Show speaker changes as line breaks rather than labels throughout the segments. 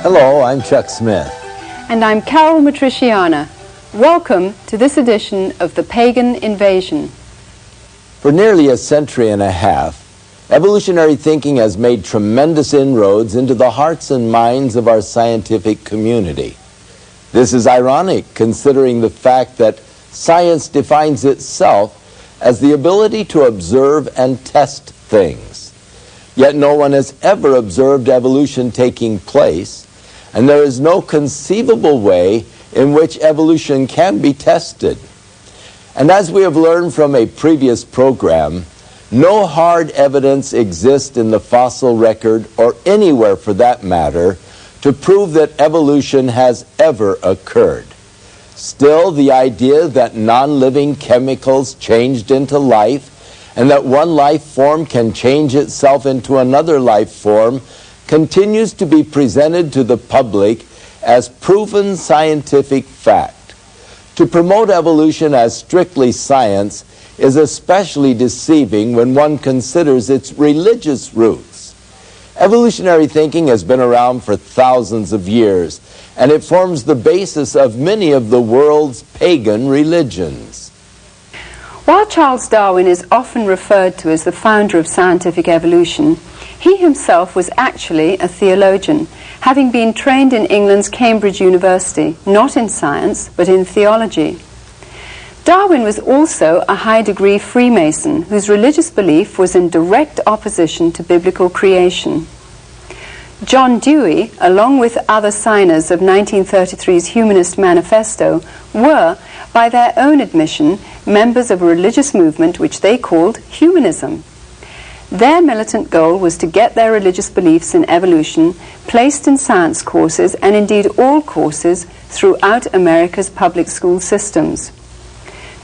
Hello, I'm Chuck Smith.
And I'm Carol Matriciana. Welcome to this edition of The Pagan Invasion.
For nearly a century and a half, evolutionary thinking has made tremendous inroads into the hearts and minds of our scientific community. This is ironic considering the fact that science defines itself as the ability to observe and test things. Yet no one has ever observed evolution taking place, and there is no conceivable way in which evolution can be tested. And as we have learned from a previous program, no hard evidence exists in the fossil record, or anywhere for that matter, to prove that evolution has ever occurred. Still, the idea that non-living chemicals changed into life and that one life form can change itself into another life form continues to be presented to the public as proven scientific fact. To promote evolution as strictly science is especially deceiving when one considers its religious roots. Evolutionary thinking has been around for thousands of years, and it forms the basis of many of the world's pagan religions.
While Charles Darwin is often referred to as the founder of scientific evolution, he himself was actually a theologian, having been trained in England's Cambridge University, not in science, but in theology. Darwin was also a high-degree Freemason, whose religious belief was in direct opposition to biblical creation. John Dewey, along with other signers of 1933's Humanist Manifesto, were, by their own admission, members of a religious movement which they called humanism. Their militant goal was to get their religious beliefs in evolution placed in science courses, and indeed all courses, throughout America's public school systems.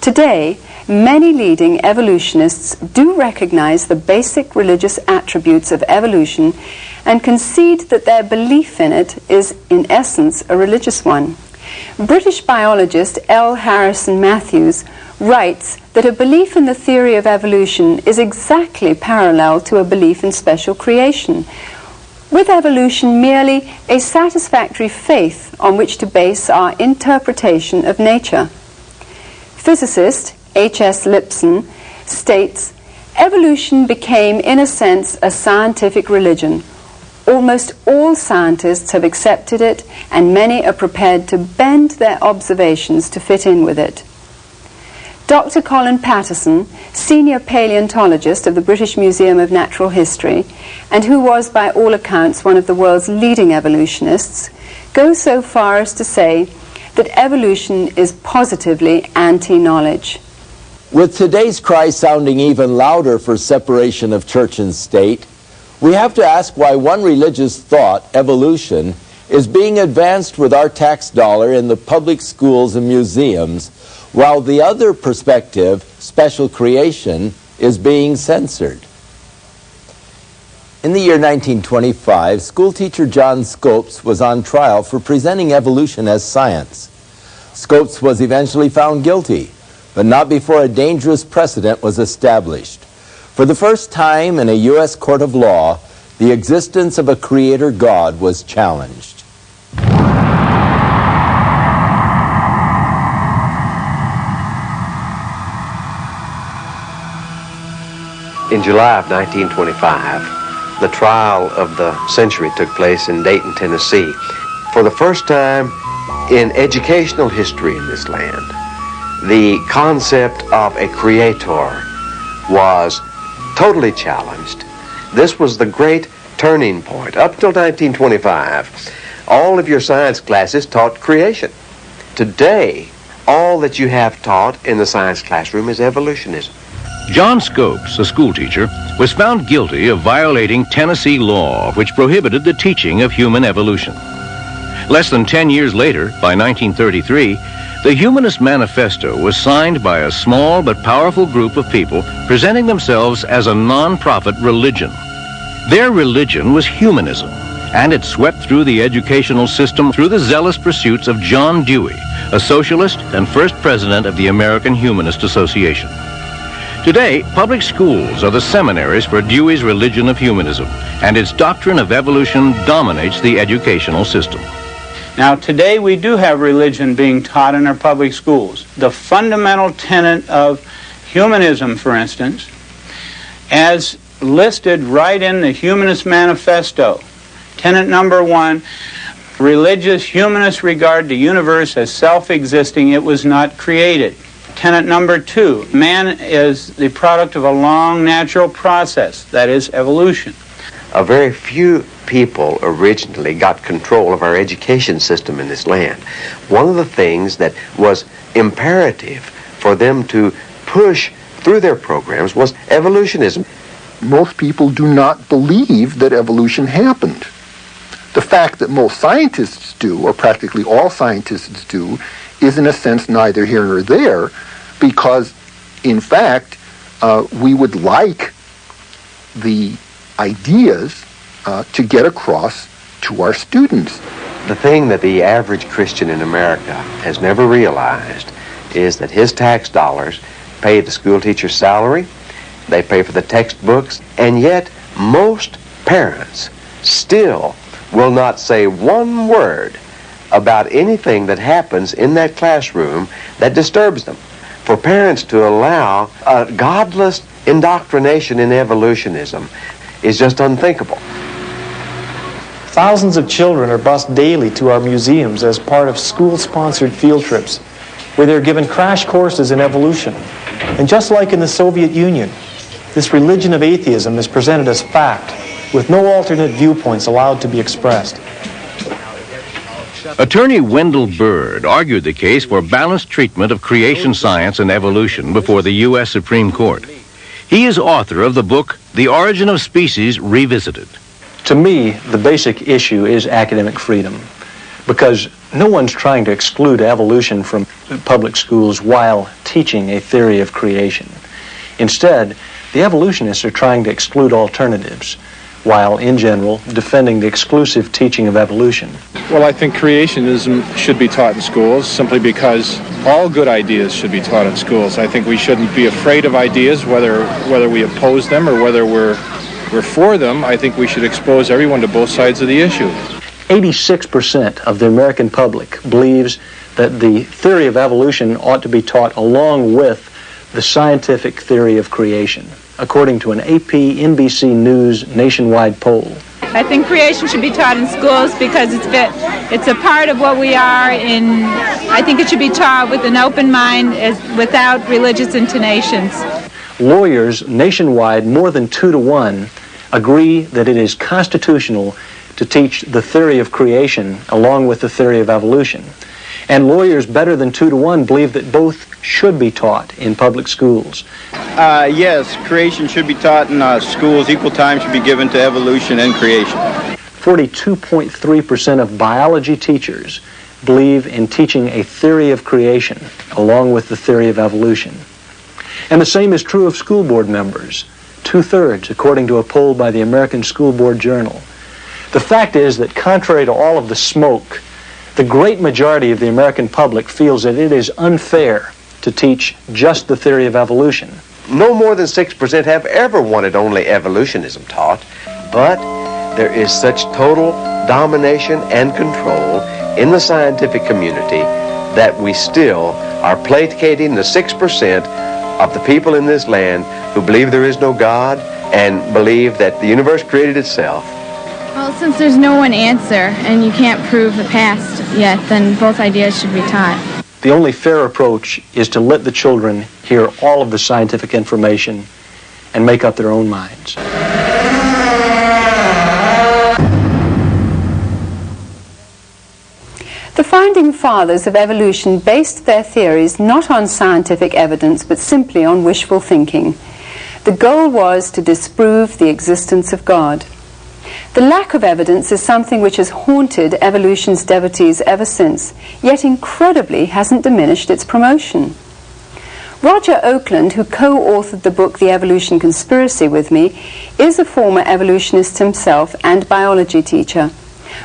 Today, many leading evolutionists do recognize the basic religious attributes of evolution and concede that their belief in it is, in essence, a religious one. British biologist L. Harrison Matthews writes that a belief in the theory of evolution is exactly parallel to a belief in special creation, with evolution merely a satisfactory faith on which to base our interpretation of nature. Physicist H.S. Lipson states, "Evolution became, in a sense, a scientific religion. Almost all scientists have accepted it, and many are prepared to bend their observations to fit in with it." Dr. Colin Patterson, senior paleontologist of the British Museum of Natural History, and who was by all accounts one of the world's leading evolutionists, goes so far as to say that evolution is positively anti-knowledge.
With today's cry sounding even louder for separation of church and state, we have to ask why one religious thought, evolution, is being advanced with our tax dollar in the public schools and museums, while the other perspective, special creation, is being censored. In the year 1925, schoolteacher John Scopes was on trial for presenting evolution as science. Scopes was eventually found guilty, but not before a dangerous precedent was established. For the first time in a U.S. court of law, the existence of a creator God was challenged.
In July of 1925, the trial of the century took place in Dayton, Tennessee. For the first time in educational history in this land, the concept of a creator was totally challenged. This was the great turning point. Up till 1925, all of your science classes taught creation. Today, all that you have taught in the science classroom is evolutionism.
John Scopes, a schoolteacher, was found guilty of violating Tennessee law, which prohibited the teaching of human evolution. Less than 10 years later, by 1933, the Humanist Manifesto was signed by a small but powerful group of people presenting themselves as a non-profit religion. Their religion was humanism, and it swept through the educational system through the zealous pursuits of John Dewey, a socialist and first president of the American Humanist Association. Today, public schools are the seminaries for Dewey's religion of humanism, and its doctrine of evolution dominates the educational system.
Now, today we do have religion being taught in our public schools. The fundamental tenet of humanism, for instance, as listed right in the Humanist Manifesto. Tenet number 1, religious humanists regard the universe as self-existing. It was not created. Tenet number 2, man is the product of a long natural process, that is evolution.
A very few people originally got control of our education system in this land. One of the things that was imperative for them to push through their programs was evolutionism.
Most people do not believe that evolution happened. The fact that most scientists do, or practically all scientists do, is in a sense neither here nor there, because in fact we would like the ideas to get across to our students.
The thing that the average Christian in America has never realized is that his tax dollars pay the school teacher's salary, they pay for the textbooks, and yet most parents still will not say one word about anything that happens in that classroom that disturbs them. For parents to allow a godless indoctrination in evolutionism is just unthinkable.
Thousands of children are bused daily to our museums as part of school-sponsored field trips, where they're given crash courses in evolution. And just like in the Soviet Union, this religion of atheism is presented as fact, with no alternate viewpoints allowed to be expressed.
Attorney Wendell Bird argued the case for balanced treatment of creation science and evolution before the U.S. Supreme Court. He is author of the book, The Origin of Species Revisited.
To me, the basic issue is academic freedom, because no one's trying to exclude evolution from public schools while teaching a theory of creation. Instead, the evolutionists are trying to exclude alternatives, while, in general, defending the exclusive teaching of evolution.
Well, I think creationism should be taught in schools simply because all good ideas should be taught in schools. I think we shouldn't be afraid of ideas, whether we oppose them or whether we're for them. I think we should expose everyone to both sides of the issue.
86% of the American public believes that the theory of evolution ought to be taught along with the scientific theory of creation, according to an AP NBC News nationwide poll.
I think creation should be taught in schools because it's a part of what we are. I think it should be taught with an open mind, without religious intonations.
Lawyers nationwide, more than 2 to 1, agree that it is constitutional to teach the theory of creation along with the theory of evolution. And lawyers better than 2 to 1 believe that both should be taught in public schools.
Yes, creation should be taught in schools. Equal time should be given to evolution and creation.
42.3% of biology teachers believe in teaching a theory of creation along with the theory of evolution. And the same is true of school board members, 2/3, according to a poll by the American School Board Journal. The fact is that contrary to all of the smoke, the great majority of the American public feels that it is unfair to teach just the theory of evolution.
No more than 6% have ever wanted only evolutionism taught, but there is such total domination and control in the scientific community that we still are placating the 6% of the people in this land who believe there is no God and believe that the universe created itself.
Well, since there's no one answer and you can't prove the past yet, then both ideas should be taught.
The only fair approach is to let the children hear all of the scientific information and make up their own minds.
The founding fathers of evolution based their theories not on scientific evidence, but simply on wishful thinking. The goal was to disprove the existence of God. The lack of evidence is something which has haunted evolution's devotees ever since, yet incredibly hasn't diminished its promotion. Roger Oakland, who co-authored the book The Evolution Conspiracy with me, is a former evolutionist himself and biology teacher.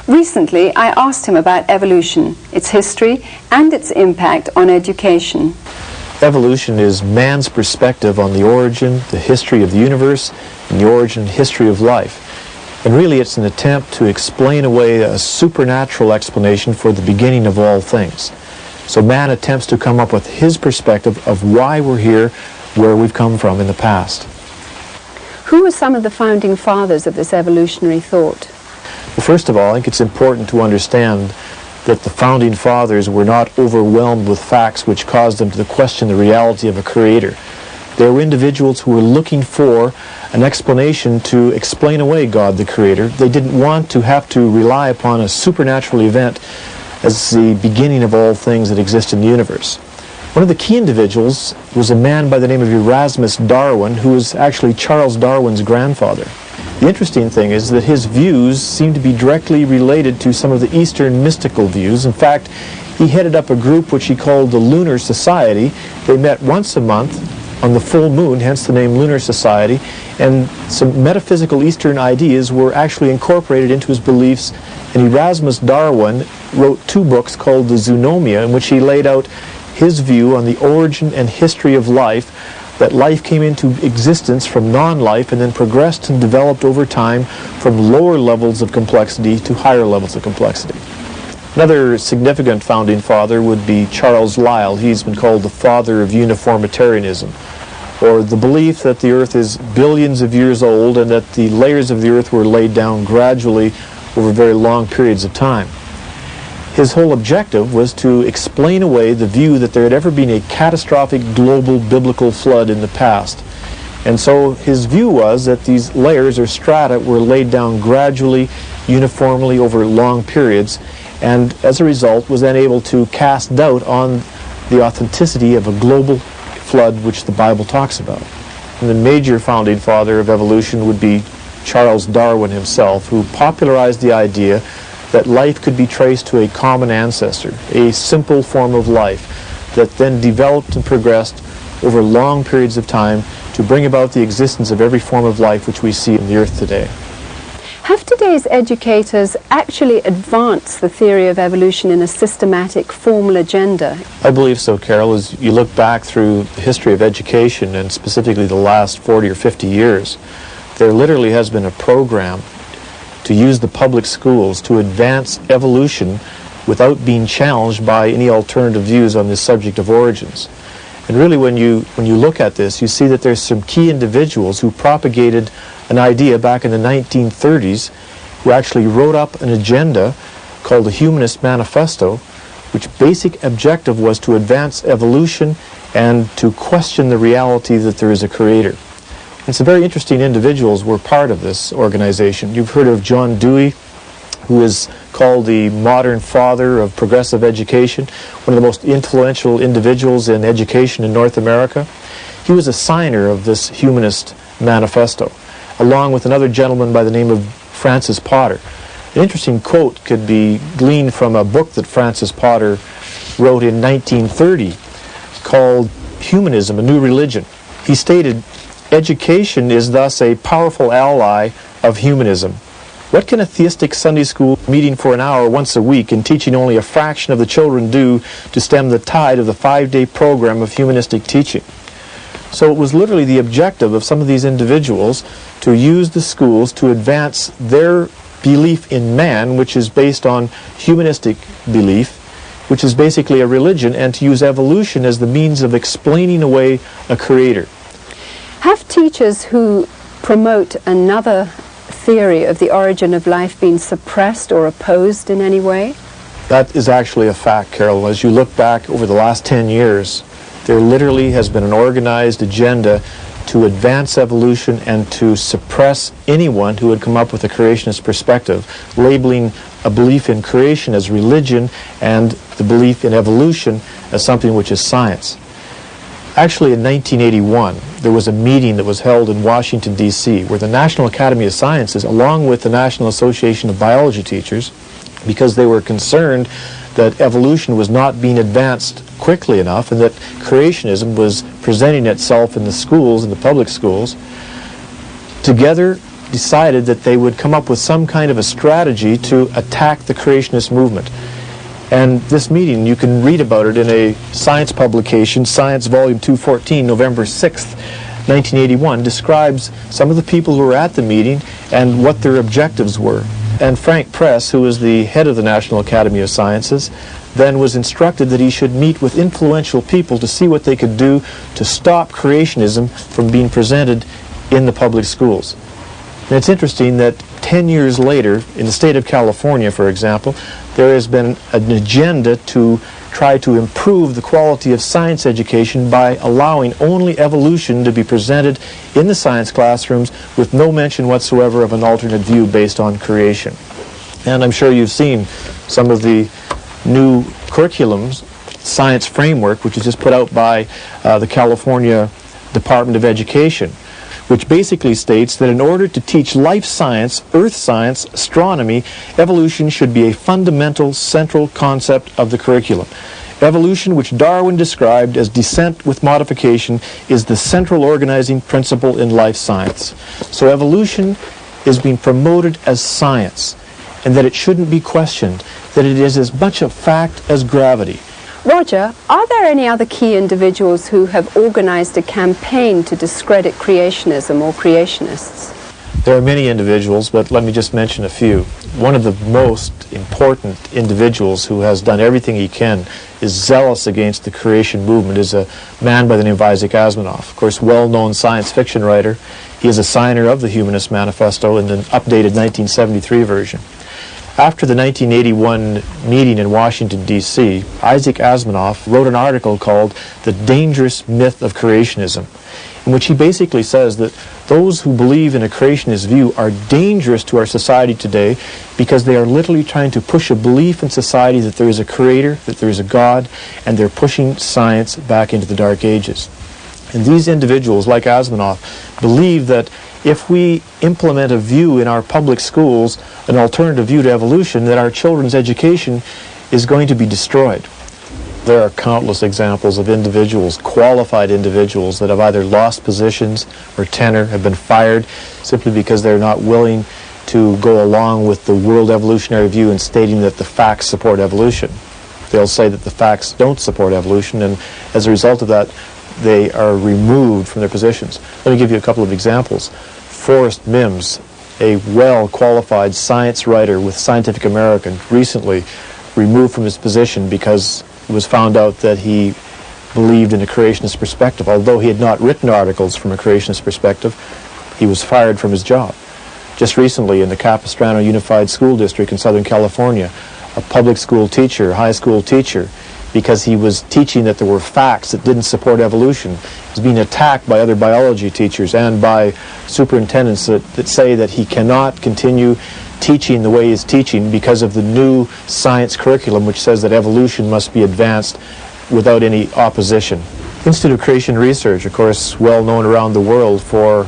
Recently, I asked him about evolution, its history, and its impact on education.
Evolution is man's perspective on the origin, the history of the universe, and the origin and history of life. And really it's an attempt to explain away a supernatural explanation for the beginning of all things. So man attempts to come up with his perspective of why we're here, where we've come from in the past.
Who were some of the founding fathers of this evolutionary thought?
Well, first of all, I think it's important to understand that the founding fathers were not overwhelmed with facts which caused them to question the reality of a creator. They were individuals who were looking for an explanation to explain away God the Creator. They didn't want to have to rely upon a supernatural event as the beginning of all things that exist in the universe. One of the key individuals was a man by the name of Erasmus Darwin, who was actually Charles Darwin's grandfather. The interesting thing is that his views seem to be directly related to some of the Eastern mystical views. In fact, he headed up a group which he called the Lunar Society. They met once a month on the full moon, hence the name Lunar Society, and some metaphysical Eastern ideas were actually incorporated into his beliefs, and Erasmus Darwin wrote 2 books called the Zoonomia, in which he laid out his view on the origin and history of life, that life came into existence from non-life and then progressed and developed over time from lower levels of complexity to higher levels of complexity. Another significant founding father would be Charles Lyell. He's been called the father of uniformitarianism, or the belief that the earth is billions of years old and that the layers of the earth were laid down gradually over very long periods of time. His whole objective was to explain away the view that there had ever been a catastrophic global biblical flood in the past. And so his view was that these layers or strata were laid down gradually, uniformly over long periods, and as a result was then able to cast doubt on the authenticity of a global flood which the Bible talks about. And the major founding father of evolution would be Charles Darwin himself, who popularized the idea that life could be traced to a common ancestor, a simple form of life that then developed and progressed over long periods of time to bring about the existence of every form of life which we see on the earth today.
Have today's educators actually advanced the theory of evolution in a systematic, formal agenda?
I believe so, Carol. As you look back through the history of education, and specifically the last 40 or 50 years, there literally has been a program to use the public schools to advance evolution without being challenged by any alternative views on this subject of origins. And really when you look at this, you see that there's some key individuals who propagated an idea back in the 1930s, who actually wrote up an agenda called the Humanist Manifesto, which basic objective was to advance evolution and to question the reality that there is a creator. And some very interesting individuals were part of this organization. You've heard of John Dewey, who is called the modern father of progressive education, one of the most influential individuals in education in North America. He was a signer of this Humanist Manifesto, along with another gentleman by the name of Francis Potter. An interesting quote could be gleaned from a book that Francis Potter wrote in 1930 called Humanism, a New Religion. He stated, "Education is thus a powerful ally of humanism. What can a theistic Sunday school meeting for an hour once a week and teaching only a fraction of the children do to stem the tide of the 5-day program of humanistic teaching?" So it was literally the objective of some of these individuals to use the schools to advance their belief in man, which is based on humanistic belief, which is basically a religion, and to use evolution as the means of explaining away a creator.
Have teachers who promote another theory of the origin of life been suppressed or opposed in any way?
That is actually a fact, Carol. As you look back over the last 10 years, there literally has been an organized agenda to advance evolution and to suppress anyone who would come up with a creationist perspective, labeling a belief in creation as religion and the belief in evolution as something which is science. Actually, in 1981, there was a meeting that was held in Washington, D.C., where the National Academy of Sciences, along with the National Association of Biology Teachers, because they were concerned that evolution was not being advanced quickly enough and that creationism was presenting itself in the schools, in the public schools, together decided that they would come up with some kind of a strategy to attack the creationist movement.
And this meeting, you can read about it in a science publication, Science Volume 214, November 6th, 1981, describes some of the people who were at the meeting and what their objectives were. And Frank Press, who was the head of the National Academy of Sciences, then was instructed that he should meet with influential people to see what they could do to stop creationism from being presented in the public schools. And it's interesting that 10 years later, in the state of California, for example, there has been an agenda to try to improve the quality of science education by allowing only evolution to be presented in the science classrooms with no mention whatsoever of an alternate view based on creation. And I'm sure you've seen some of the new curriculums, science framework, which is just put out by the California Department of Education, which basically states that in order to teach life science, earth science, astronomy, evolution should be a fundamental central concept of the curriculum. Evolution, which Darwin described as descent with modification, is the central organizing principle in life science. So evolution is being promoted as science, and that it shouldn't be questioned, that it is as much a fact as gravity.
Roger, are there any other key individuals who have organized a campaign to discredit creationism or creationists?
There are many individuals, but let me just mention a few. One of the most important individuals who has done everything he can, is zealous against the creation movement, is a man by the name of Isaac Asimov. Of course, well-known science fiction writer. He is a signer of the Humanist Manifesto in an updated 1973 version. After the 1981 meeting in Washington, D.C., Isaac Asimov wrote an article called The Dangerous Myth of Creationism, in which he basically says that those who believe in a creationist view are dangerous to our society today because they are literally trying to push a belief in society that there is a creator, that there is a God, and they're pushing science back into the Dark Ages. And these individuals, like Asimov, believe that if we implement a view in our public schools, an alternative view to evolution, that our children's education is going to be destroyed. There are countless examples of individuals, qualified individuals, that have either lost positions or tenure, have been fired simply because they're not willing to go along with the world evolutionary view and stating that the facts support evolution. They'll say that the facts don't support evolution, and as a result of that, they are removed from their positions. Let me give you a couple of examples. Forrest Mims, a well-qualified science writer with Scientific American, recently removed from his position because it was found out that he believed in a creationist perspective. Although he had not written articles from a creationist perspective, he was fired from his job. Just recently, in the Capistrano Unified School District in Southern California, a public school teacher, high school teacher, because he was teaching that there were facts that didn't support evolution, was being attacked by other biology teachers and by superintendents that say that he cannot continue teaching the way he's teaching because of the new science curriculum, which says that evolution must be advanced without any opposition. Institute of Creation Research, of course, well known around the world for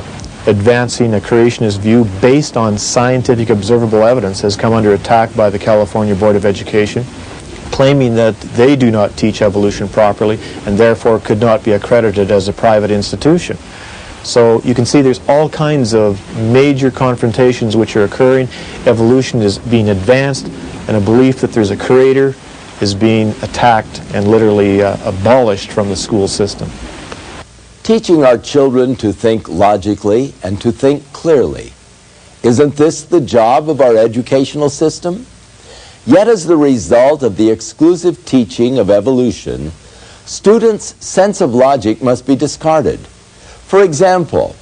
advancing a creationist view based on scientific observable evidence, has come under attack by the California Board of Education, claiming that they do not teach evolution properly and therefore could not be accredited as a private institution. So you can see there's all kinds of major confrontations which are occurring. Evolution is being advanced, and a belief that there's a creator is being attacked and literally abolished from the school system.
Teaching our children to think logically and to think clearly. Isn't this the job of our educational system? Yet as the result of the exclusive teaching of evolution, students' sense of logic must be discarded. For example,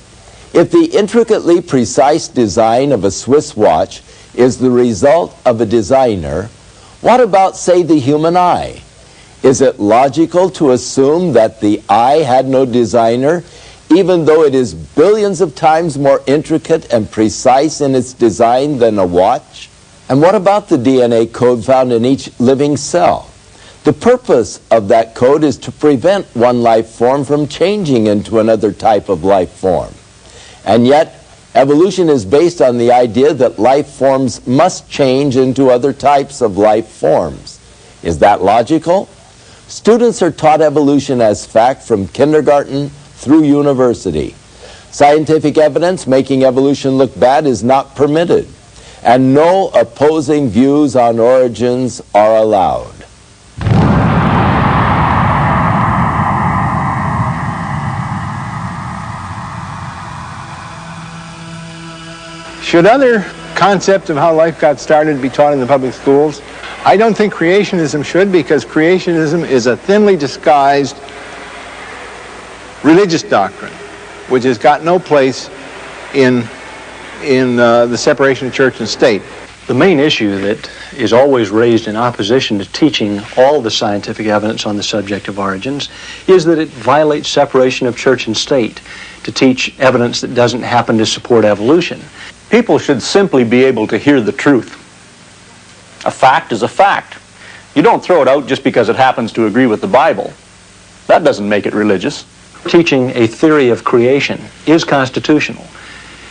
if the intricately precise design of a Swiss watch is the result of a designer, what about, say, the human eye? Is it logical to assume that the eye had no designer, even though it is billions of times more intricate and precise in its design than a watch? And what about the DNA code found in each living cell? The purpose of that code is to prevent one life form from changing into another type of life form. And yet, evolution is based on the idea that life forms must change into other types of life forms. Is that logical? Students are taught evolution as fact from kindergarten through university. Scientific evidence making evolution look bad is not permitted, and no opposing views on origins are allowed.
Should other concepts of how life got started be taught in the public schools? I don't think creationism should, because creationism is a thinly disguised religious doctrine, which has got no place in the separation of church and state.
The main issue that is always raised in opposition to teaching all the scientific evidence on the subject of origins is that it violates separation of church and state to teach evidence that doesn't happen to support evolution.
People should simply be able to hear the truth. A fact is a fact. You don't throw it out just because it happens to agree with the Bible. That doesn't make it religious.
Teaching a theory of creation is constitutional,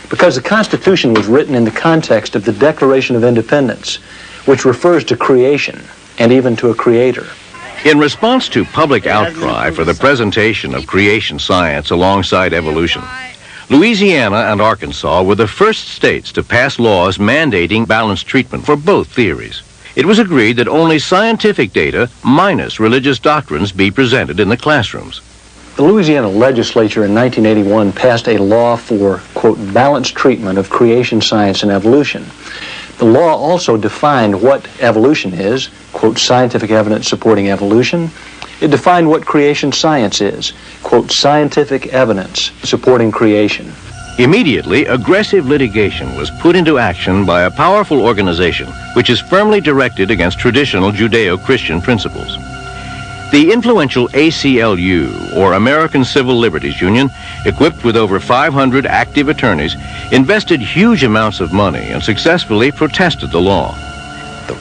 because the Constitution was written in the context of the Declaration of Independence, which refers to creation and even to a creator.
In response to public outcry for the presentation of creation science alongside evolution, Louisiana and Arkansas were the first states to pass laws mandating balanced treatment for both theories. It was agreed that only scientific data minus religious doctrines be presented in the classrooms.
The Louisiana legislature in 1981 passed a law for, quote, balanced treatment of creation science and evolution. The law also defined what evolution is, quote, scientific evidence supporting evolution. It defined what creation science is, quote, scientific evidence supporting creation.
Immediately, aggressive litigation was put into action by a powerful organization which is firmly directed against traditional Judeo-Christian principles. The influential ACLU, or American Civil Liberties Union, equipped with over 500 active attorneys, invested huge amounts of money and successfully protested the law.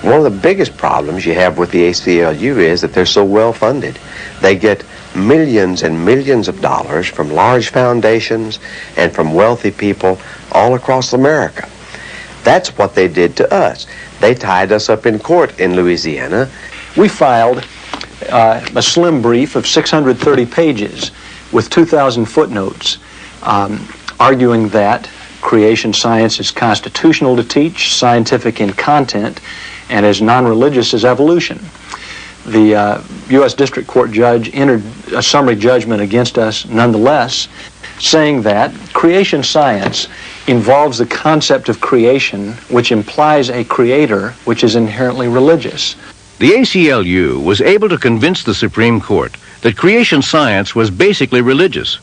One of the biggest problems you have with the ACLU is that they're so well funded. They get millions and millions of dollars from large foundations and from wealthy people all across America. That's what they did to us. They tied us up in court in Louisiana.
We filed a slim brief of 630 pages with 2,000 footnotes arguing that creation science is constitutional to teach, scientific in content, and as non-religious as evolution. The U.S. District Court judge entered a summary judgment against us nonetheless, saying that creation science involves the concept of creation, which implies a creator, which is inherently religious.
The ACLU was able to convince the Supreme Court that creation science was basically religious.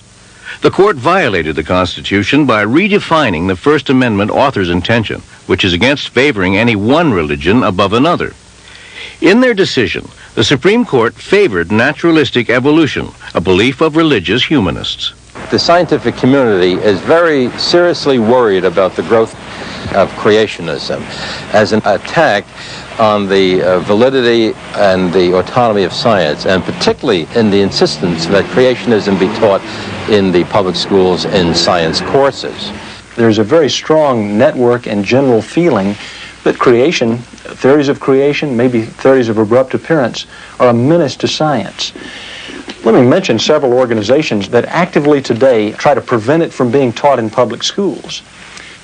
The court violated the Constitution by redefining the First Amendment author's intention, which is against favoring any one religion above another. In their decision, the Supreme Court favored naturalistic evolution, a belief of religious humanists.
The scientific community is very seriously worried about the growth of creationism as an attack on the validity and the autonomy of science, and particularly in the insistence that creationism be taught in the public schools in science courses.
There's a very strong network and general feeling that creation, theories of creation, maybe theories of abrupt appearance, are a menace to science. Let me mention several organizations that actively today try to prevent it from being taught in public schools.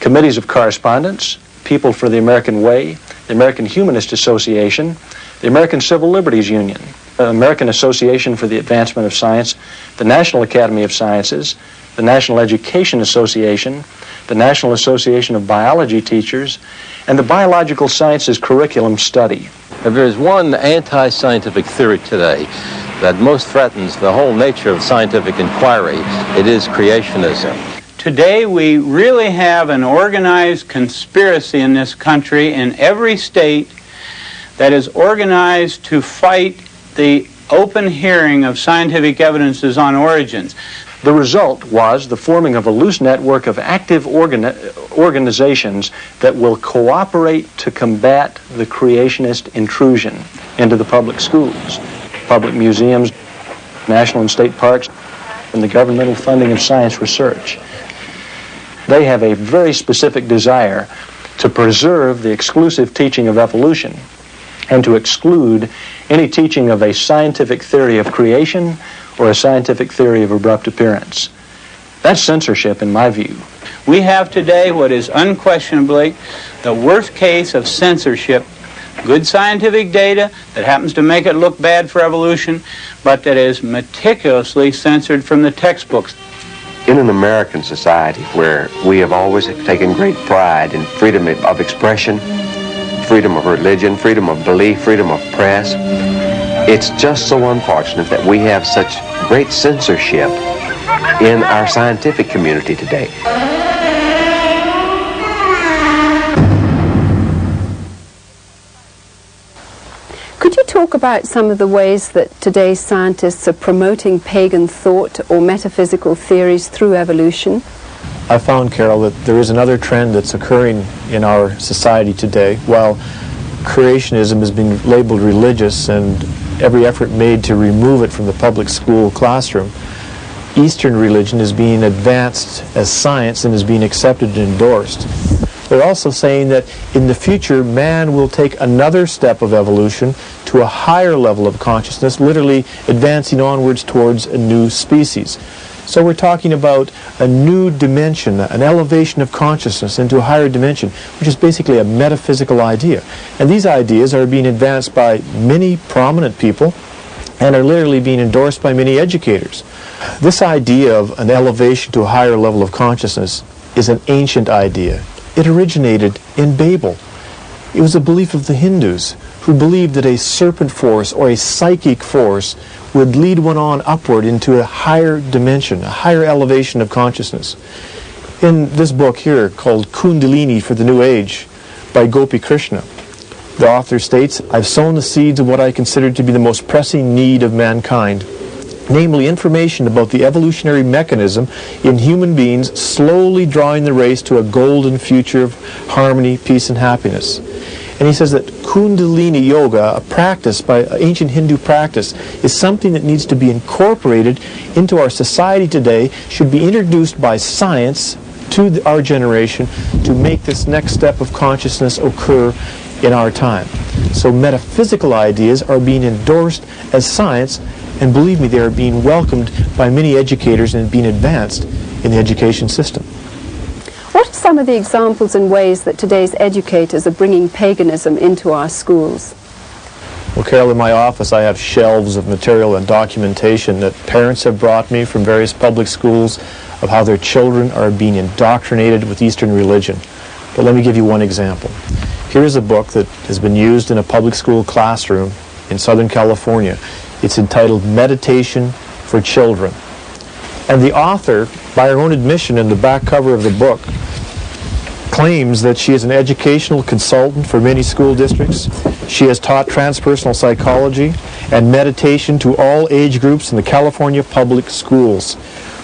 Committees of Correspondence, People for the American Way, the American Humanist Association, the American Civil Liberties Union, the American Association for the Advancement of Science, the National Academy of Sciences, the National Education Association, the National Association of Biology Teachers, and the Biological Sciences Curriculum Study.
If there is one anti-scientific theory today that most threatens the whole nature of scientific inquiry, it is creationism.
Today we really have an organized conspiracy in this country, in every state, that is organized to fight the open hearing of scientific evidences on origins.
The result was the forming of a loose network of active organizations that will cooperate to combat the creationist intrusion into the public schools, public museums, national and state parks, and the governmental funding of science research. They have a very specific desire to preserve the exclusive teaching of evolution and to exclude any teaching of a scientific theory of creation or a scientific theory of abrupt appearance. That's censorship in my view.
We have today what is unquestionably the worst case of censorship. Good scientific data that happens to make it look bad for evolution, but that is meticulously censored from the textbooks.
in an American society where we have always taken great pride in freedom of expression, freedom of religion, freedom of belief, freedom of press, it's just so unfortunate that we have such great censorship in our scientific community today.
Could you talk about some of the ways that today's scientists are promoting pagan thought or metaphysical theories through evolution?
I found, Carol, that there is another trend that's occurring in our society today. While creationism is being labeled religious and every effort made to remove it from the public school classroom, Eastern religion is being advanced as science and is being accepted and endorsed. They're also saying that in the future, man will take another step of evolution to a higher level of consciousness, literally advancing onwards towards a new species. So we're talking about a new dimension, an elevation of consciousness into a higher dimension, which is basically a metaphysical idea. And these ideas are being advanced by many prominent people and are literally being endorsed by many educators. This idea of an elevation to a higher level of consciousness is an ancient idea. It originated in Babel. It was a belief of the Hindus, who believed that a serpent force or a psychic force would lead one on upward into a higher dimension, a higher elevation of consciousness. In this book here, called Kundalini for the New Age, by Gopi Krishna, the author states, "I've sown the seeds of what I consider to be the most pressing need of mankind, namely information about the evolutionary mechanism in human beings slowly drawing the race to a golden future of harmony, peace, and happiness." And he says that Kundalini Yoga, a practice, by ancient Hindu practice, is something that needs to be incorporated into our society today, should be introduced by science to our generation to make this next step of consciousness occur in our time. So metaphysical ideas are being endorsed as science, and believe me, they are being welcomed by many educators and being advanced in the education system.
What are some of the examples and ways that today's educators are bringing paganism into our schools?
Well, Carol, in my office I have shelves of material and documentation that parents have brought me from various public schools of how their children are being indoctrinated with Eastern religion. But let me give you one example. Here's a book that has been used in a public school classroom in Southern California. It's entitled Meditation for Children. And the author, by her own admission in the back cover of the book, claims that she is an educational consultant for many school districts. She has taught transpersonal psychology and meditation to all age groups in the California public schools.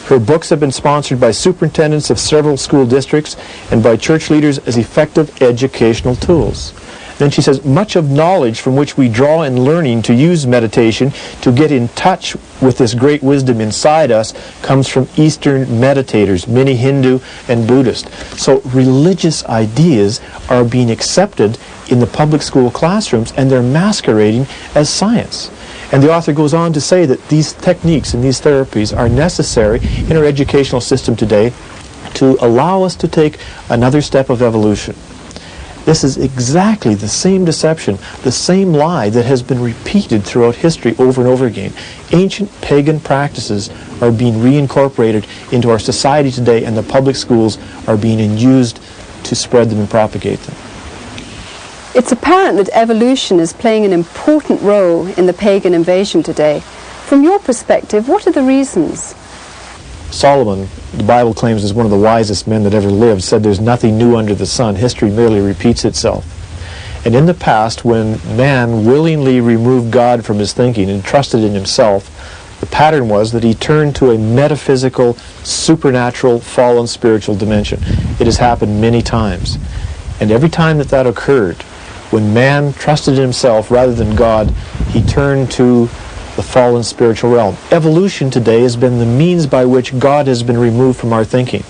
Her books have been sponsored by superintendents of several school districts and by church leaders as effective educational tools. Then she says, much of knowledge from which we draw in learning to use meditation to get in touch with this great wisdom inside us comes from Eastern meditators, many Hindu and Buddhist. So religious ideas are being accepted in the public school classrooms, and they're masquerading as science. And the author goes on to say that these techniques and these therapies are necessary in our educational system today to allow us to take another step of evolution. This is exactly the same deception, the same lie that has been repeated throughout history over and over again. Ancient pagan practices are being reincorporated into our society today, and the public schools are being used to spread them and propagate them.
It's apparent that evolution is playing an important role in the pagan invasion today. From your perspective, what are the reasons?
Solomon, the Bible claims, is one of the wisest men that ever lived, said there's nothing new under the sun. History merely repeats itself. And in the past, when man willingly removed God from his thinking and trusted in himself, the pattern was that he turned to a metaphysical, supernatural, fallen spiritual dimension. It has happened many times. And every time that that occurred, when man trusted in himself rather than God, he turned to the fallen spiritual realm. Evolution today has been the means by which God has been removed from our thinking.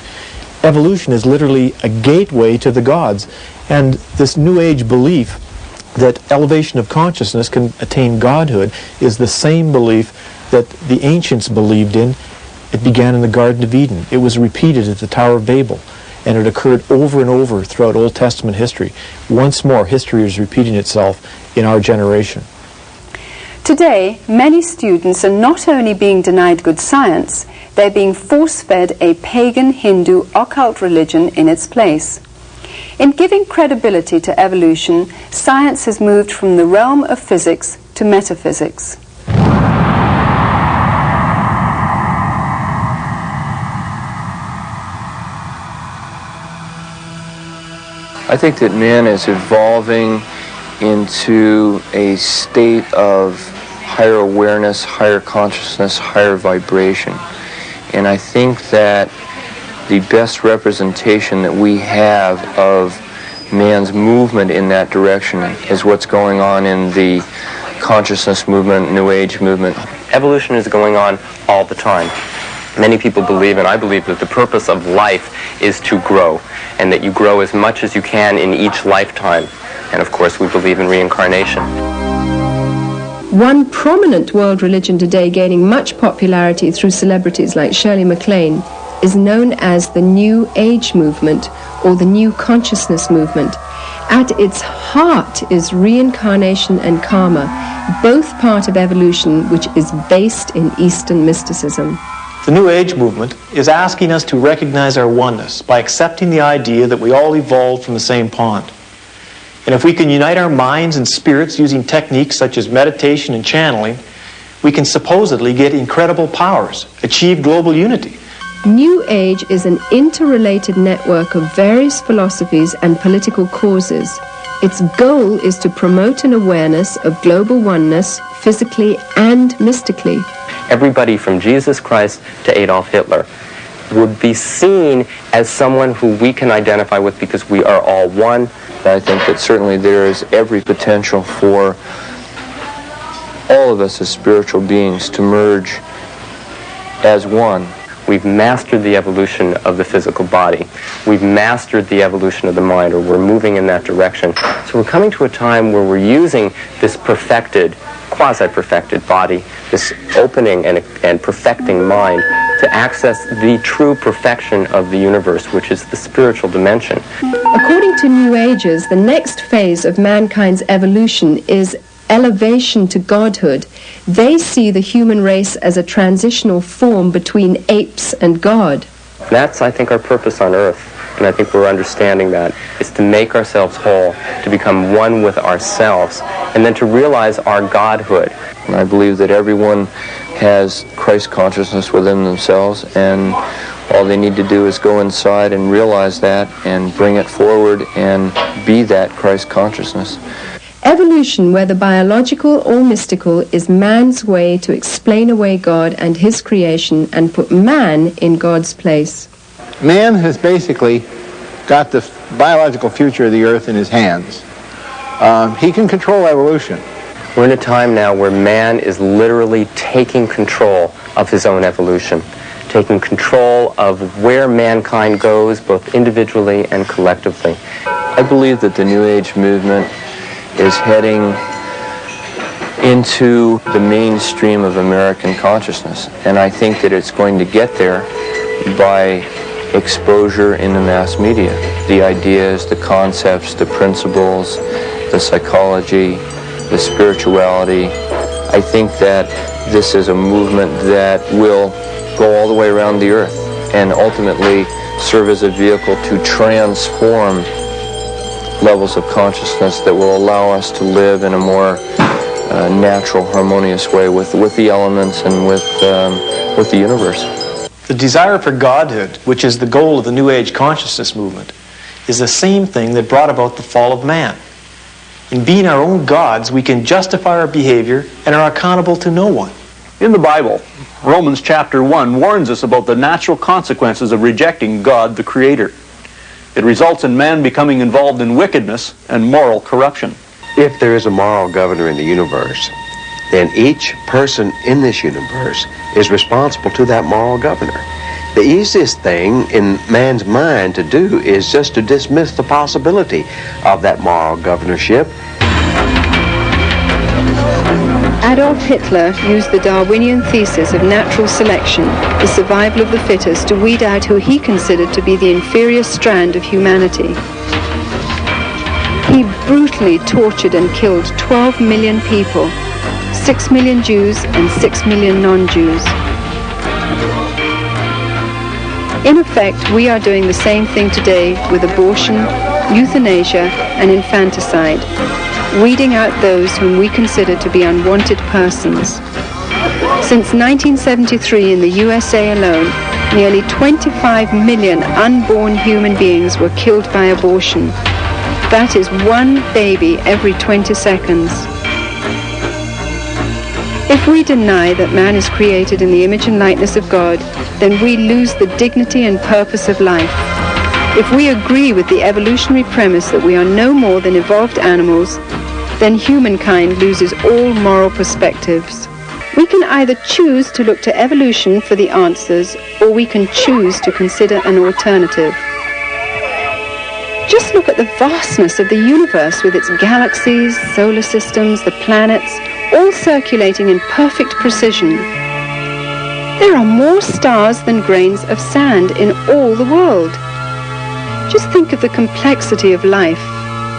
Evolution is literally a gateway to the gods. And this New Age belief that elevation of consciousness can attain godhood is the same belief that the ancients believed in. It began in the Garden of Eden. It was repeated at the Tower of Babel. And it occurred over and over throughout Old Testament history. Once more, history is repeating itself in our generation.
Today, many students are not only being denied good science, they're being force-fed a pagan Hindu occult religion in its place. In giving credibility to evolution, science has moved from the realm of physics to metaphysics.
I think that man is evolving into a state of higher awareness, higher consciousness, higher vibration. And I think that the best representation that we have of man's movement in that direction is what's going on in the consciousness movement, New Age movement.
Evolution is going on all the time. Many people believe, and I believe, that the purpose of life is to grow, and that you grow as much as you can in each lifetime. And of course, we believe in reincarnation.
One prominent world religion today gaining much popularity through celebrities like Shirley MacLaine is known as the New Age movement or the New Consciousness movement. At its heart is reincarnation and karma, both part of evolution, which is based in Eastern mysticism.
The New Age movement is asking us to recognize our oneness by accepting the idea that we all evolved from the same pond. And if we can unite our minds and spirits using techniques such as meditation and channeling, we can supposedly get incredible powers, achieve global unity.
New Age is an interrelated network of various philosophies and political causes. Its goal is to promote an awareness of global oneness, physically and mystically.
Everybody from Jesus Christ to Adolf Hitler would be seen as someone who we can identify with because we are all one.
I think that certainly there is every potential for all of us as spiritual beings to merge as one.
We've mastered the evolution of the physical body. We've mastered the evolution of the mind, or we're moving in that direction. So we're coming to a time where we're using this perfected, quasi-perfected body, this opening and perfecting mind, to access the true perfection of the universe, which is the spiritual dimension.
According to New Agers, the next phase of mankind's evolution is elevation to godhood. They see the human race as a transitional form between apes and God.
That's, I think, our purpose on earth, and I think we're understanding that, is to make ourselves whole, to become one with ourselves, and then to realize our godhood.
And I believe that everyone has Christ consciousness within themselves, and all they need to do is go inside and realize that and bring it forward and be that Christ consciousness.
Evolution, whether biological or mystical, is man's way to explain away God and his creation and put man in God's place.
Man has basically got the biological future of the earth in his hands. He can control evolution.
We're in a time now where man is literally taking control of his own evolution, taking control of where mankind goes, both individually and collectively.
I believe that the New Age movement is heading into the mainstream of American consciousness, and I think that it's going to get there by exposure in the mass media. The ideas, the concepts, the principles, the psychology, the spirituality. I think that this is a movement that will go all the way around the earth and ultimately serve as a vehicle to transform levels of consciousness that will allow us to live in a more natural, harmonious way with the elements and with the universe.
The desire for godhood, which is the goal of the New Age consciousness movement, is the same thing that brought about the fall of man. In being our own gods, we can justify our behavior and are accountable to no one.
In the Bible, Romans chapter 1 warns us about the natural consequences of rejecting God, the Creator. It results in man becoming involved in wickedness and moral corruption.
If there is a moral governor in the universe, then each person in this universe is responsible to that moral governor. The easiest thing in man's mind to do is just to dismiss the possibility of that moral governorship.
Adolf Hitler used the Darwinian thesis of natural selection, the survival of the fittest, to weed out who he considered to be the inferior strand of humanity. He brutally tortured and killed 12 million people. 6 million Jews and 6 million non-Jews. In effect, we are doing the same thing today with abortion, euthanasia, and infanticide, weeding out those whom we consider to be unwanted persons. Since 1973 in the USA alone, nearly 25 million unborn human beings were killed by abortion. That is one baby every 20 seconds. If we deny that man is created in the image and likeness of God, then we lose the dignity and purpose of life. If we agree with the evolutionary premise that we are no more than evolved animals, then humankind loses all moral perspectives. We can either choose to look to evolution for the answers, or we can choose to consider an alternative. Just look at the vastness of the universe with its galaxies, solar systems, the planets, all circulating in perfect precision. There are more stars than grains of sand in all the world. Just think of the complexity of life,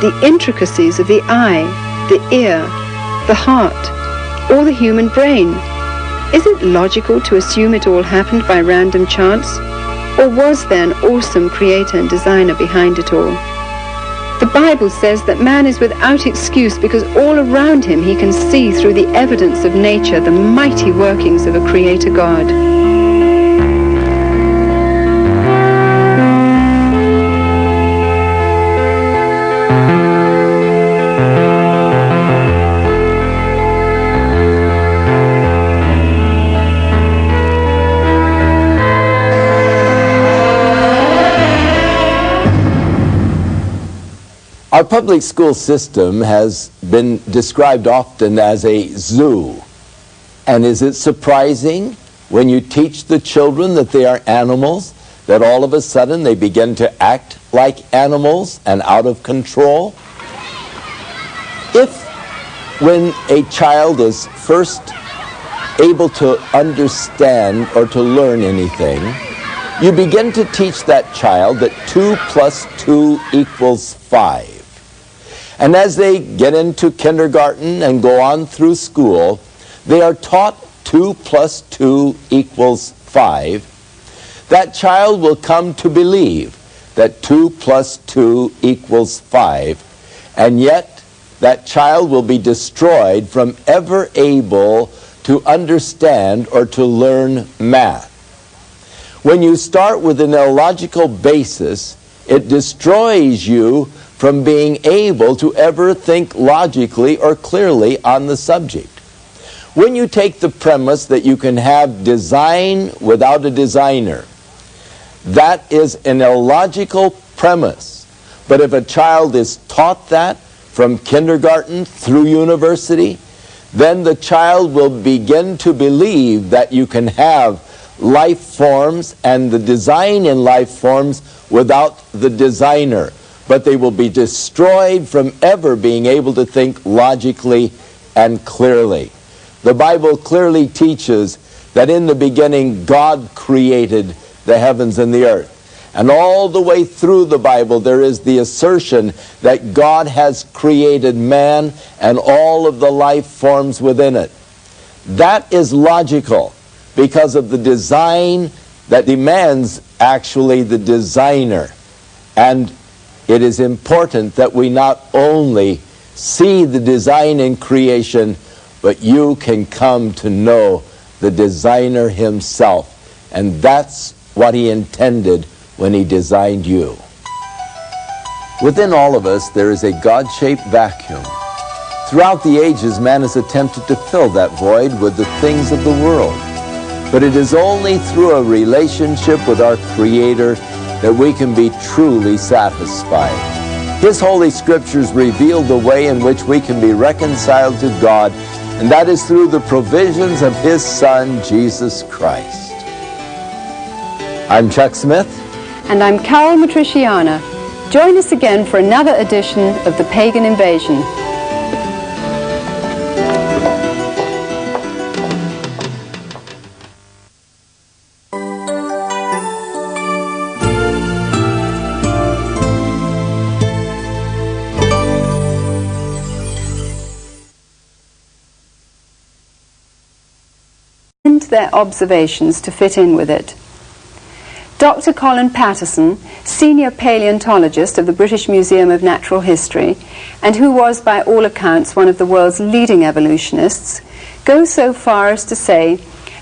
the intricacies of the eye, the ear, the heart, or the human brain. Is it logical to assume it all happened by random chance? Or was there an awesome creator and designer behind it all? The Bible says that man is without excuse because all around him he can see through the evidence of nature the mighty workings of a creator God.
Our public school system has been described often as a zoo. And is it surprising when you teach the children that they are animals, that all of a sudden they begin to act like animals and out of control? If, when a child is first able to understand or to learn anything, you begin to teach that child that 2 plus 2 equals 5. And as they get into kindergarten and go on through school, they are taught 2 plus 2 equals 5. That child will come to believe that 2 plus 2 equals 5, and yet that child will be destroyed from ever able to understand or to learn math. When you start with an illogical basis, it destroys you from being able to ever think logically or clearly on the subject. When you take the premise that you can have design without a designer, that is an illogical premise. But if a child is taught that from kindergarten through university, then the child will begin to believe that you can have life forms and the design in life forms without the designer. But they will be destroyed from ever being able to think logically and clearly. The Bible clearly teaches that in the beginning God created the heavens and the earth. And all the way through the Bible there is the assertion that God has created man and all of the life forms within it. That is logical because of the design that demands actually the designer. And it is important that we not only see the design in creation, but you can come to know the designer himself. And that's what he intended when he designed you. Within all of us, there is a God-shaped vacuum. Throughout the ages, man has attempted to fill that void with the things of the world. But it is only through a relationship with our Creator that we can be truly satisfied. His Holy Scriptures reveal the way in which we can be reconciled to God, and that is through the provisions of His Son, Jesus Christ. I'm Chuck Smith.
And I'm Carol Matriciana. Join us again for another edition of The Pagan Invasion. their observations to fit in with it. Dr. Colin Patterson, senior paleontologist of the British Museum of Natural History, and who was by all accounts one of the world's leading evolutionists, goes so far as to say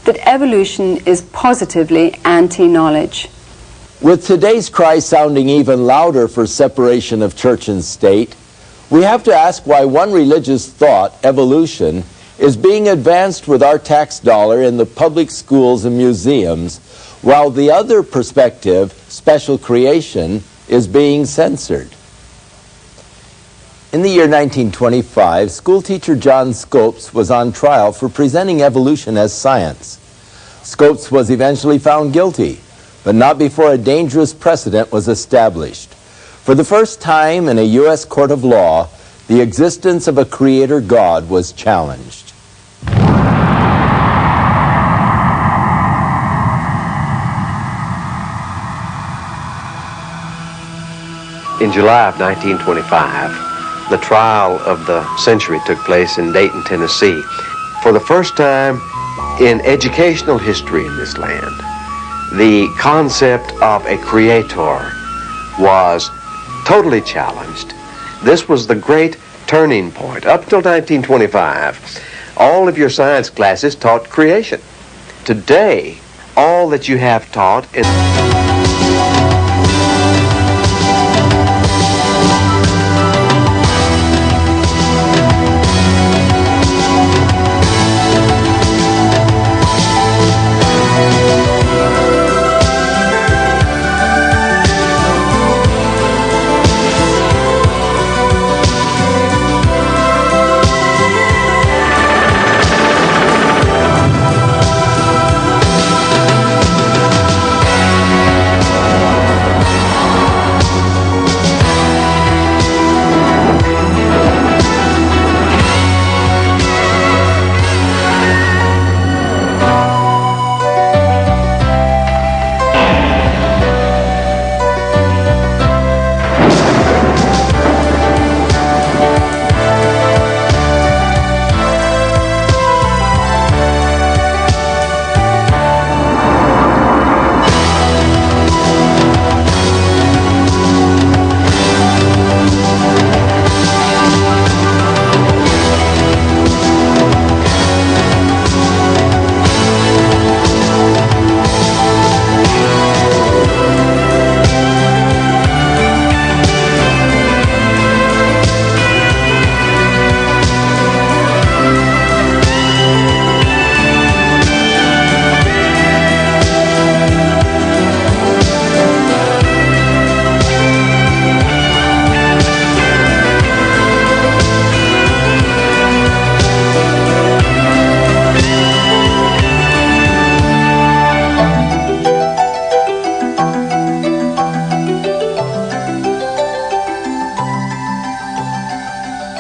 that evolution is positively anti-knowledge.
With today's cry sounding even louder for separation of church and state, we have to ask why one religious thought, evolution, is being advanced with our tax dollar in the public schools and museums, while the other perspective, special creation, is being censored. In the year 1925, schoolteacher John Scopes was on trial for presenting evolution as science. Scopes was eventually found guilty, but not before a dangerous precedent was established. For the first time in a U.S. court of law, the existence of a creator God was challenged.
In July of 1925, the trial of the century took place in Dayton, Tennessee. For the first time in educational history in this land, the concept of a creator was totally challenged. This was the great turning point. Up till 1925, all of your science classes taught creation. Today, all that you have taught is...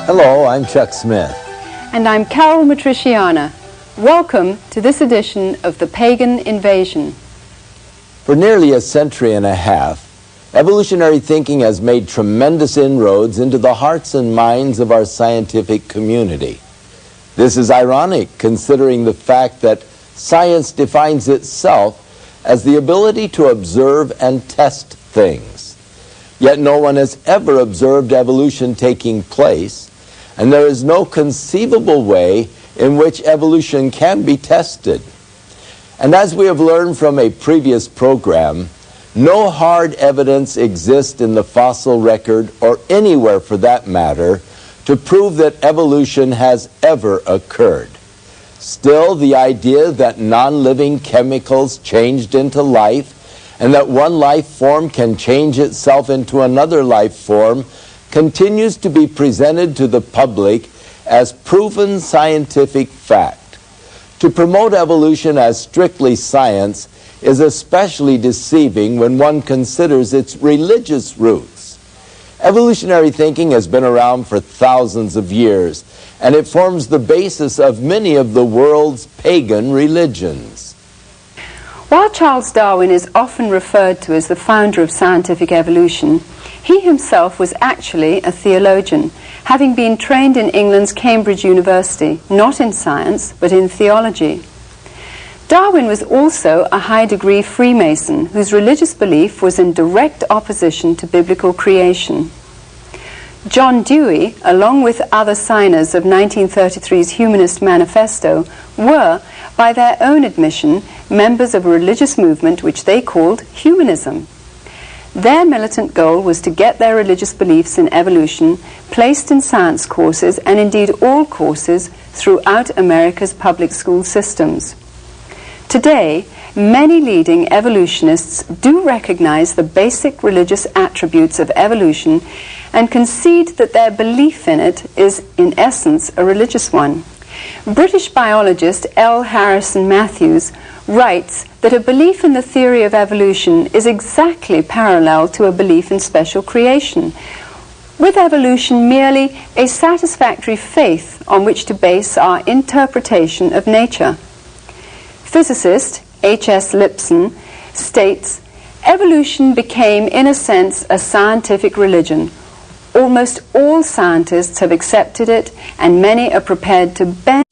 Hello, I'm Chuck Smith.
And I'm Carol Matriciana. Welcome to this edition of The Pagan Invasion.
For nearly a century and a half, evolutionary thinking has made tremendous inroads into the hearts and minds of our scientific community. This is ironic, considering the fact that science defines itself as the ability to observe and test things. Yet no one has ever observed evolution taking place, and there is no conceivable way in which evolution can be tested. And as we have learned from a previous program, no hard evidence exists in the fossil record, or anywhere for that matter, to prove that evolution has ever occurred. Still, the idea that non-living chemicals changed into life, and that one life form can change itself into another life form, continues to be presented to the public as proven scientific fact. To promote evolution as strictly science is especially deceiving when one considers its religious roots. Evolutionary thinking has been around for thousands of years, and it forms the basis of many of the world's pagan religions.
While Charles Darwin is often referred to as the founder of scientific evolution, he himself was actually a theologian, having been trained in England's Cambridge University, not in science, but in theology. Darwin was also a high-degree Freemason whose religious belief was in direct opposition to biblical creation. John Dewey, along with other signers of 1933's Humanist Manifesto, were, by their own admission, members of a religious movement which they called humanism. Their militant goal was to get their religious beliefs in evolution placed in science courses, and indeed all courses, throughout America's public school systems. Today, many leading evolutionists do recognize the basic religious attributes of evolution and concede that their belief in it is, in essence, a religious one. British biologist L. Harrison Matthews writes that a belief in the theory of evolution is exactly parallel to a belief in special creation, with evolution merely a satisfactory faith on which to base our interpretation of nature. Physicist H.S. Lipson states, "Evolution became, in a sense, a scientific religion. Almost all scientists have accepted it, and many are prepared to bend